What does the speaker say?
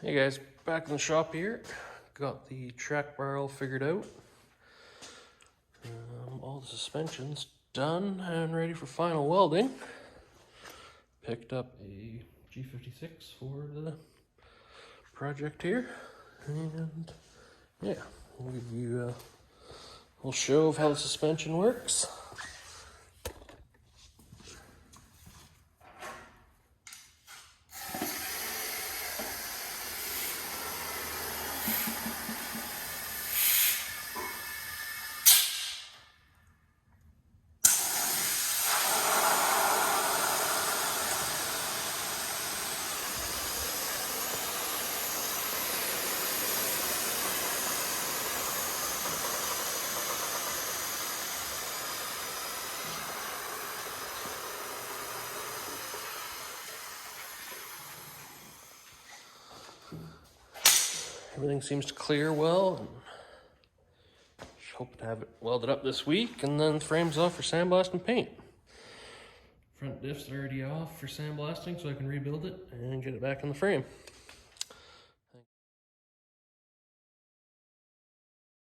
Hey guys, back in the shop here. Got the track bar all figured out. All the suspension's done and ready for final welding. Picked up a G56 for the project here. And yeah, we'll give you a little show of how the suspension works. Everything seems to clear well. And just hope to have it welded up this week, and then the frame's off for sandblast and paint. Front diff's already off for sandblasting, so I can rebuild it and get it back in the frame.